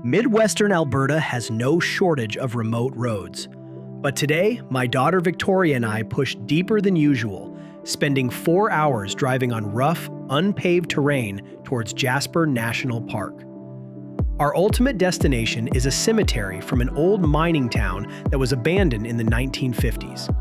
Midwestern Alberta has no shortage of remote roads. But today, my daughter Victoria and I pushed deeper than usual, spending 4 hours driving on rough, unpaved terrain towards Jasper National Park. Our ultimate destination is a cemetery from an old mining town that was abandoned in the 1950s.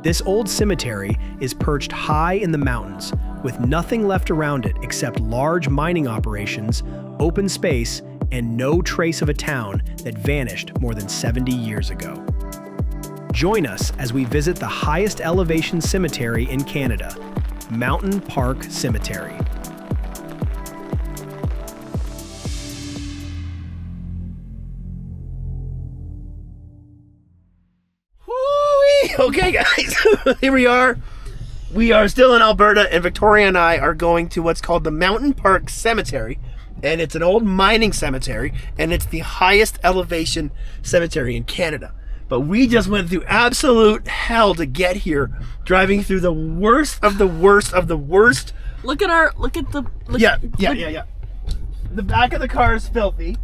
This old cemetery is perched high in the mountains, with nothing left around it except large mining operations, open space, and no trace of a town that vanished more than 70 years ago. Join us as we visit the highest elevation cemetery in Canada, Mountain Park Cemetery. Okay, guys, here we are. We are still in Alberta, and Victoria and I are going to what's called the Mountain Park Cemetery, and it's an old mining cemetery, and it's the highest elevation cemetery in Canada. But we just went through absolute hell to get here, driving through the worst of the worst of the worst. Yeah. The back of the car is filthy.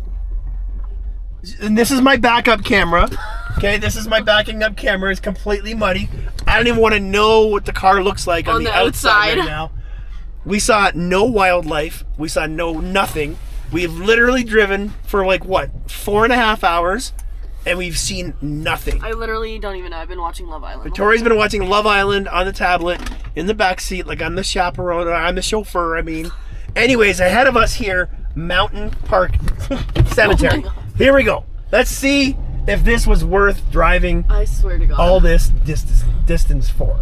And this is my backup camera. Okay, this is my backing up camera. It's completely muddy. I don't even want to know what the car looks like on the outside right now. We saw no wildlife. We saw nothing. We've literally driven for like what, 4.5 hours, and we've seen nothing. I literally don't even know. I've been watching Love Island. Victoria's been watching Love Island on the tablet in the back seat, like I'm the chaperone, or I'm the chauffeur. I mean, anyways, ahead of us here, Mountain Park Cemetery. Oh, here we go. Let's see if this was worth driving. I swear to God. All this distance for.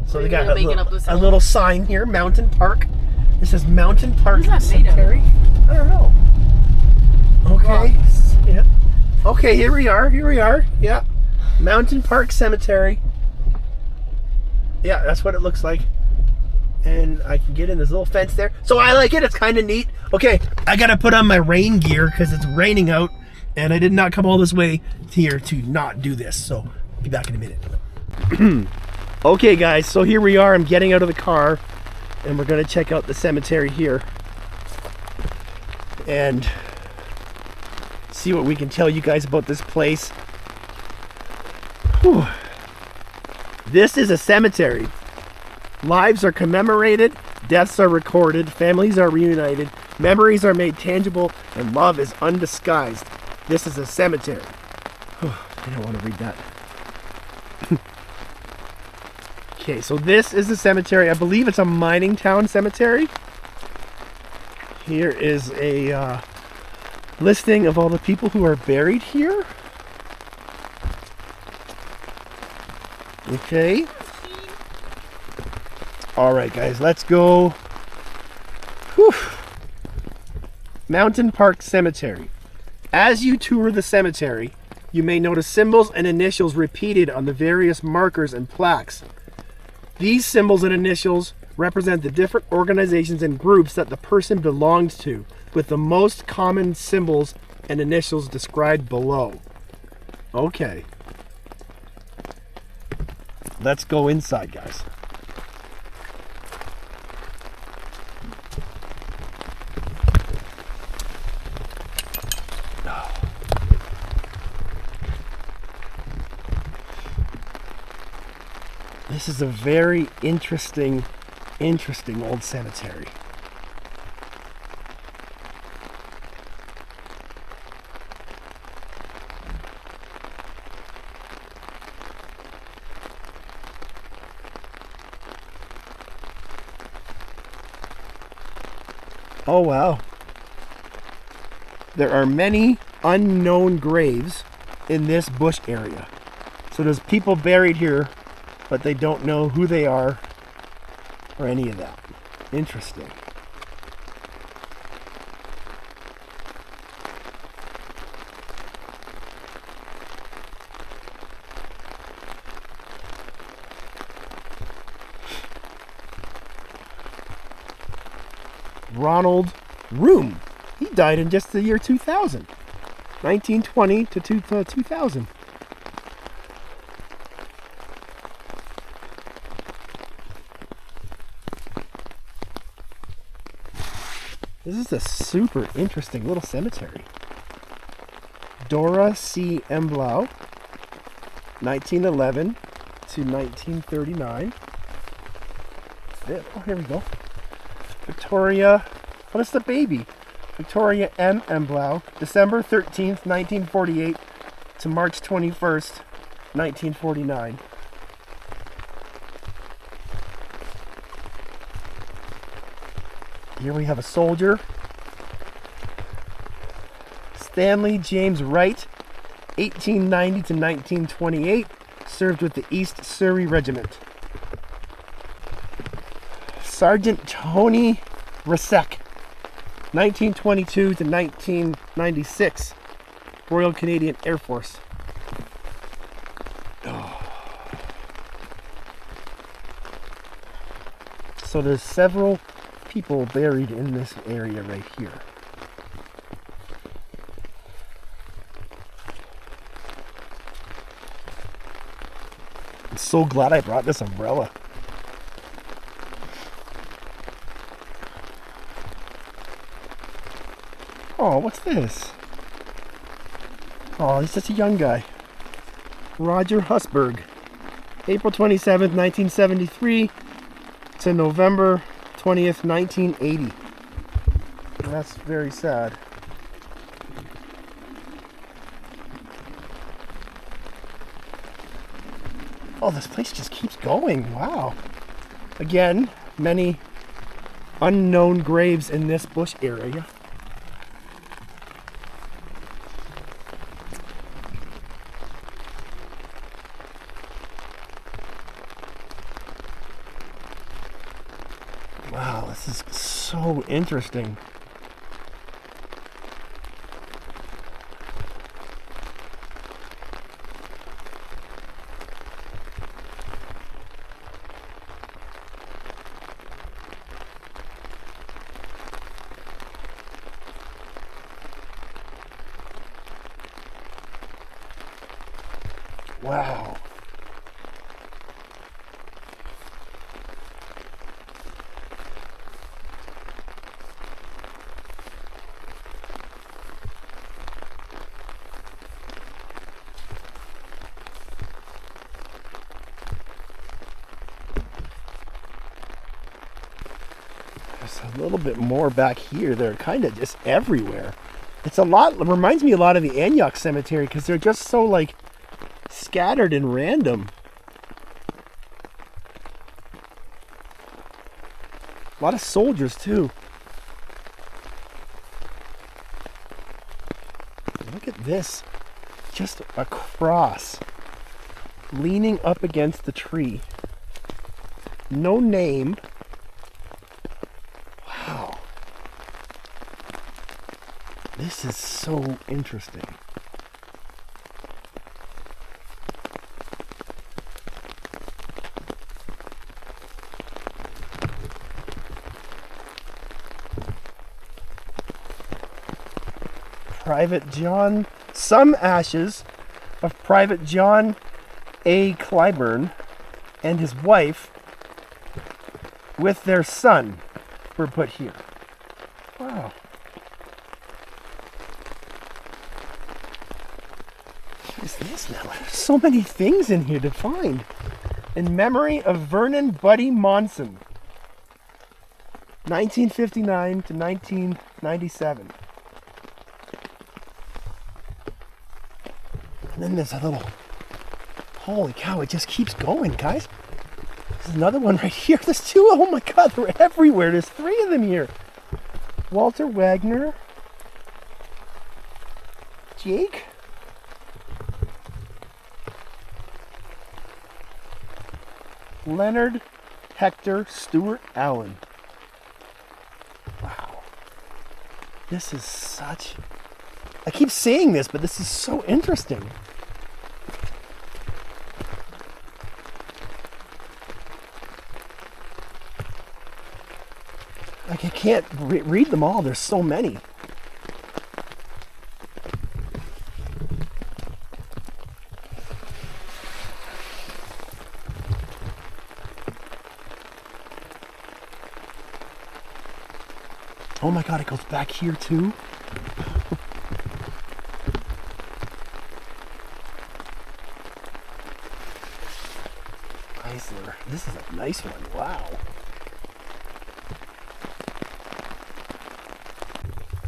So they got a little sign here, Mountain Park. It says Mountain Park Cemetery. I don't know. Okay. Rocks. Yeah. Okay, here we are. Yeah. Mountain Park Cemetery. Yeah, that's what it looks like. And I can get in this little fence there. So I like it. It's kind of neat. Okay, I got to put on my rain gear because it's raining out. And I did not come all this way here to not do this. So I'll be back in a minute. Okay, guys. So here we are. I'm getting out of the car. And we're going to check out the cemetery here. And see what we can tell you guys about this place. Whew. This is a cemetery. Lives are commemorated, deaths are recorded, families are reunited, memories are made tangible, and love is undisguised. This is a cemetery. I don't want to read that. Okay, so this is the cemetery. I believe it's a mining town cemetery. Here is a listing of all the people who are buried here. Okay. All right, guys, let's go. Whew. Mountain Park Cemetery. As you tour the cemetery, you may notice symbols and initials repeated on the various markers and plaques. These symbols and initials represent the different organizations and groups that the person belongs to, with the most common symbols and initials described below. Okay. Let's go inside, guys. This is a very interesting old cemetery. Oh wow. There are many unknown graves in this bush area. So there's people buried here, but they don't know who they are or any of that. Interesting. Ronald Room. He died in just the year 2000. 1920 to 2000. This is a super interesting little cemetery. Dora C. Emblau, 1911 to 1939. Oh, here we go. Victoria, what is the baby? Victoria M. Emblau, December 13th, 1948 to March 21st, 1949. Here we have a soldier. Stanley James Wright, 1890 to 1928, served with the East Surrey Regiment. Sergeant Tony Rasek, 1922 to 1996, Royal Canadian Air Force. So there's several people buried in this area right here. I'm so glad I brought this umbrella. Oh, what's this? Oh, he's just a young guy. Roger Husberg, April 27th, 1973 to November 20th, 1980. And that's very sad. Oh, this place just keeps going. Wow. Again, many unknown graves in this bush area. Wow, this is so interesting. Wow. There's a little bit more back here. They're kind of just everywhere. It's a lot, it reminds me a lot of the Anyok Cemetery because they're just so like scattered and random. A lot of soldiers too. Look at this. Just a cross leaning up against the tree. No name. Wow. This is so interesting. Private John, some ashes of Private John A. Clyburn and his wife with their son were put here. Wow. What is this now? There's so many things in here to find. In memory of Vernon Buddy Monson, 1959 to 1997. And then there's a little, holy cow, it just keeps going, guys. There's another one right here. There's two, oh my God, they're everywhere. There's three of them here. Walter Wagner. Jake. Leonard Hector Stewart Allen. Wow. This is such, I keep saying this, but this is so interesting. Like I can't read them all. There's so many. Oh my God, it goes back here too. This is a nice one. Wow.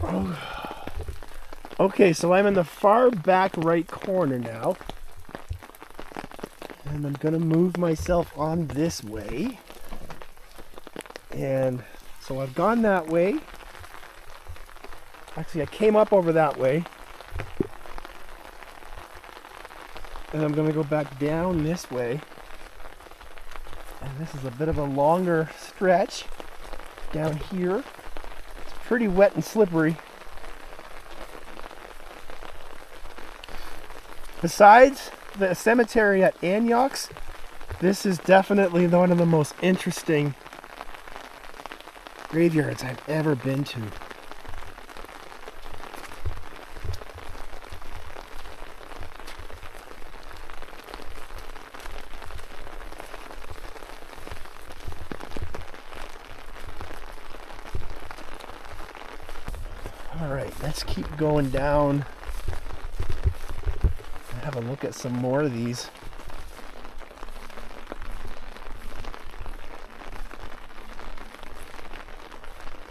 Oh. Okay, so I'm in the far back right corner now. And I'm going to move myself on this way. And so I've gone that way. Actually, I came up over that way. And I'm going to go back down this way. And this is a bit of a longer stretch down here. It's pretty wet and slippery. Besides the cemetery at Anyocks, this is definitely one of the most interesting graveyards I've ever been to. All right, let's keep going down and have a look at some more of these.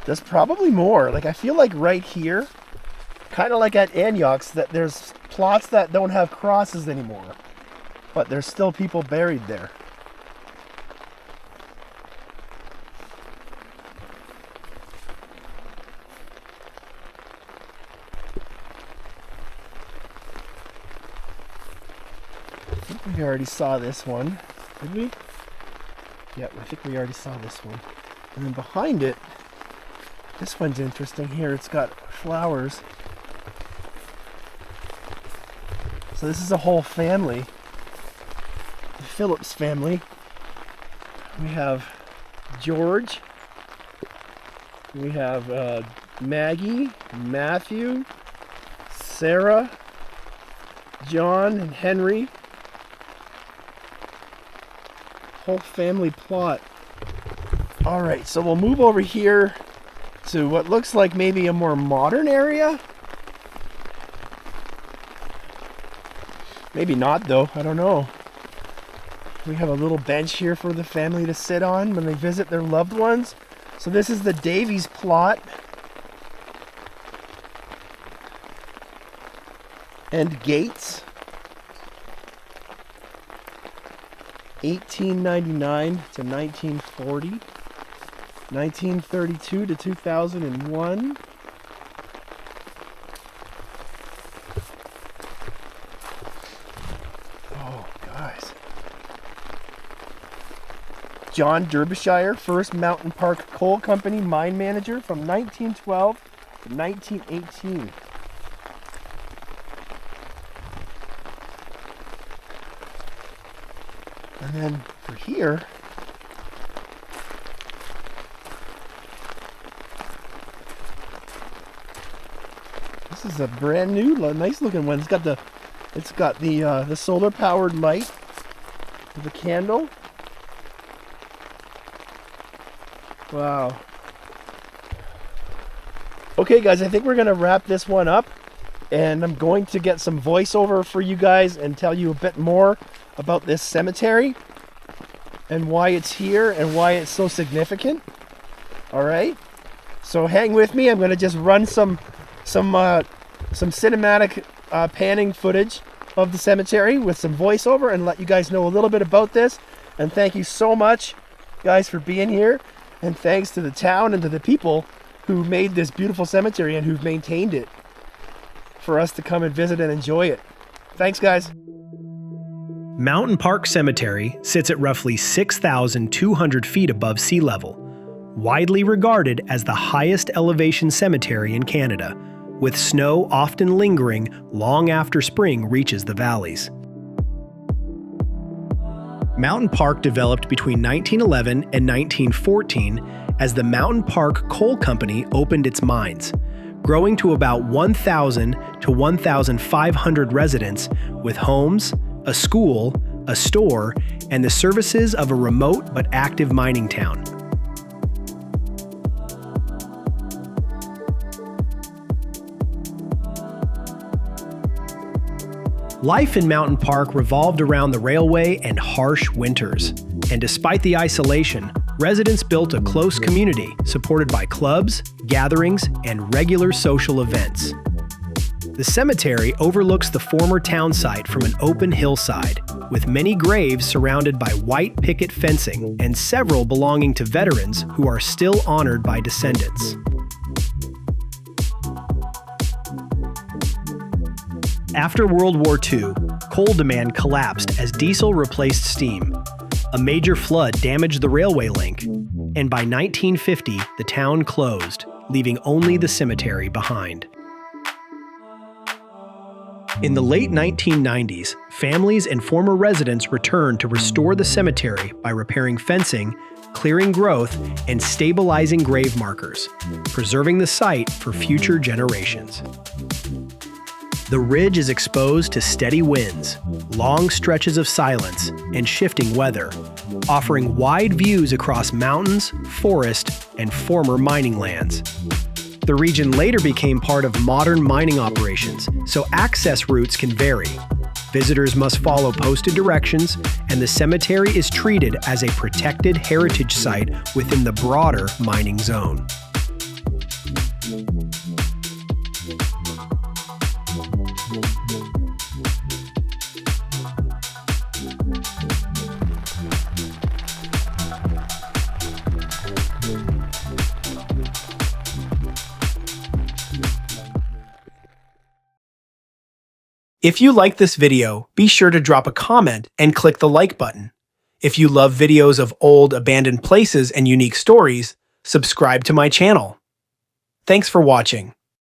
There's probably more. Like, I feel like right here, kind of like at Anyocks, that there's plots that don't have crosses anymore, but there's still people buried there. I think we already saw this one, did we? Yeah, I think we already saw this one. And then behind it, this one's interesting here. It's got flowers. So this is a whole family. The Phillips family. We have George. We have Maggie, Matthew, Sarah, John, and Henry. Whole family plot. All right, so we'll move over here to what looks like maybe a more modern area. Maybe not though, I don't know. We have a little bench here for the family to sit on when they visit their loved ones. So this is the Davies plot. And gates. 1899 to 1940. 1932 to 2001. Oh, guys. John Derbyshire, first Mountain Park Coal Company mine manager from 1912 to 1918. And then for here, this is a brand new, nice looking one. It's got the solar powered light with a candle. Wow. Okay, guys, I think we're gonna wrap this one up, and I'm going to get some voiceover for you guys and tell you a bit more about this cemetery and why it's here and why it's so significant. All right, so hang with me. I'm going to just run some cinematic panning footage of the cemetery with some voiceover and let you guys know a little bit about this. And thank you so much, guys, for being here. And thanks to the town and to the people who made this beautiful cemetery and who've maintained it for us to come and visit and enjoy it. Thanks, guys. Mountain Park Cemetery sits at roughly 6,200 feet above sea level, widely regarded as the highest elevation cemetery in Canada, with snow often lingering long after spring reaches the valleys. Mountain Park developed between 1911 and 1914 as the Mountain Park Coal Company opened its mines, growing to about 1,000 to 1,500 residents with homes, a school, a store, and the services of a remote but active mining town. Life in Mountain Park revolved around the railway and harsh winters. And despite the isolation, residents built a close community supported by clubs, gatherings, and regular social events. The cemetery overlooks the former town site from an open hillside, with many graves surrounded by white picket fencing and several belonging to veterans who are still honored by descendants. After World War II, coal demand collapsed as diesel replaced steam. A major flood damaged the railway link, and by 1950, the town closed, leaving only the cemetery behind. In the late 1990s, families and former residents returned to restore the cemetery by repairing fencing, clearing growth, and stabilizing grave markers, preserving the site for future generations. The ridge is exposed to steady winds, long stretches of silence, and shifting weather, offering wide views across mountains, forest, and former mining lands. The region later became part of modern mining operations, so access routes can vary. Visitors must follow posted directions, and the cemetery is treated as a protected heritage site within the broader mining zone. If you like this video, be sure to drop a comment and click the like button. If you love videos of old, abandoned places and unique stories, subscribe to my channel. Thanks for watching.